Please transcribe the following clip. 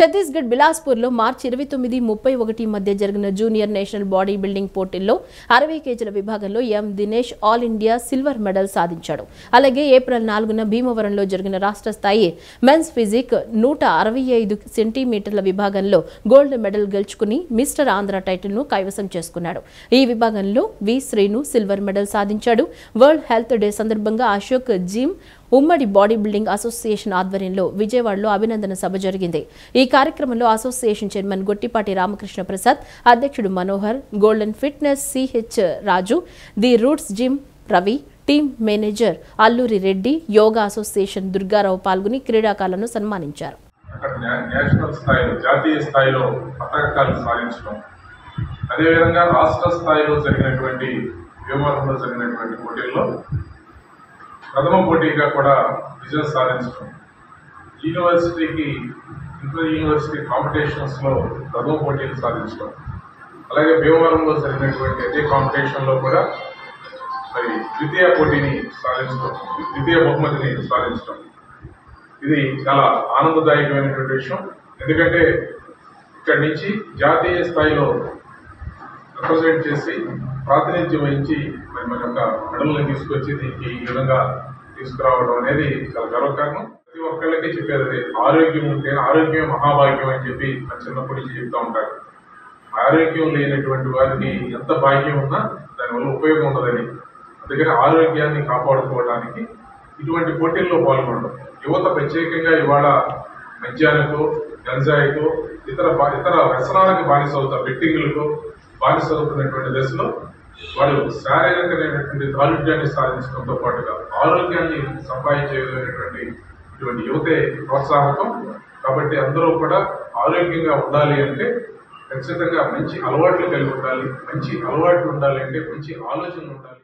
ఛత్తీస్గఢ్ బిలాస్పూర్లో మార్చి 29-31 మధ్య జరిగిన junior national body building పోటీల్లో 60 కేజీల విభాగంలో M Dinesh all India silver medal సాధించాడు. అలాగే ఏప్రిల్ 4న భీమవరంలో జరిగిన రాష్ట్ర స్థాయి మెన్స్ ఫిజిక్ 165 సెంటీమీటర్ల విభాగంలో గోల్డ్ మెడల్ గెలుచుకుని మిస్టర్ ఆంధ్ర టైటిల్ను కైవసం చేసుకున్నాడు. ఈ విభాగంలో వి శ్రీను సిల్వర్ మెడల్ సాధించాడు. వరల్డ్ హెల్త్ డే సందర్భంగా అశోక్ జిమ్ ఉమ్మడి బాడీ బిల్డింగ్ అసోసియేషన్ ఆధ్వర్యంలో విజయవాడలో అభినందన సభ జరిగింది. ఈ కార్యక్రమంలో అసోసియేషన్ చైర్మన్ గొట్టిపాటి రామకృష్ణ ప్రసాద్, అధ్యక్షుడు Manohar, golden fitness CH Raju, the roots gym Ravi, team manager Alluri Reddy, yoga association Durgarao పాల్గొని క్రీడాకారులను సన్మానించారు. నేషనల్ స్థాయిలో, జాతీయ స్థాయిలో పతాకాలు సాధించడం, అదేవిధంగా రాష్ట్ర స్థాయిలో జరిగినటువంటి భీమవరంలో జరిగినటువంటి పోటీల్లో ప్రథమ పోటీగా కూడా విజయం సాధించడం, యూనివర్సిటీకి ఇంటర్ యూనివర్సిటీ కాంపిటీషన్స్లో ప్రథమ పోటీలు సాధించడం, అలాగే భీమవరంలో జరిగినటువంటి అదే కాంపిటీషన్లో కూడా మరి ద్వితీయ పోటీని సాధించడం, ద్వితీయ బహుమతిని సాధించడం, ఇది చాలా ఆనందదాయకమైనటువంటి విషయం. ఎందుకంటే ఇక్కడి నుంచి జాతీయ స్థాయిలో రిప్రజెంట్ చేసి ప్రాతినిధ్యం వహించి మరి మన యొక్క మెడల్ని తీసుకొచ్చి దీనికి ఈ విధంగా తీసుకురావడం అనేది చాలా గర్వకారణం. ప్రతి ఒక్కళ్ళకి చెప్పేది ఆరోగ్యం ఉంటే ఆరోగ్యం మహాభాగ్యం అని చెప్పి మన చిన్నప్పటి నుంచి చెప్తూ ఉంటారు. ఆరోగ్యం లేనటువంటి వారికి ఎంత భాగ్యం ఉన్నా దానివల్ల ఉపయోగం ఉండదని, అందుకని ఆరోగ్యాన్ని కాపాడుకోవడానికి ఇటువంటి పోటీల్లో పాల్గొనడం. యువత ప్రత్యేకంగా ఇవాళ మద్యానికో, గంజాయికో, ఇతర వ్యసనాలకు బానిసవుతారు, బెట్టింగులకు బానిసవుతున్నటువంటి దశలో వాళ్ళు శారీరకమైనటువంటి దారుఢ్యాన్ని సాధించడంతో పాటుగా ఆరోగ్యాన్ని సంపాదించేటువంటి ఇటువంటి యువతే ప్రోత్సాహకం. కాబట్టి అందరూ కూడా ఆరోగ్యంగా ఉండాలి అంటే ఖచ్చితంగా మంచి అలవాట్లు కలిగి ఉండాలి. మంచి అలవాట్లు ఉండాలి అంటే మంచి ఆలోచనలు ఉండాలి.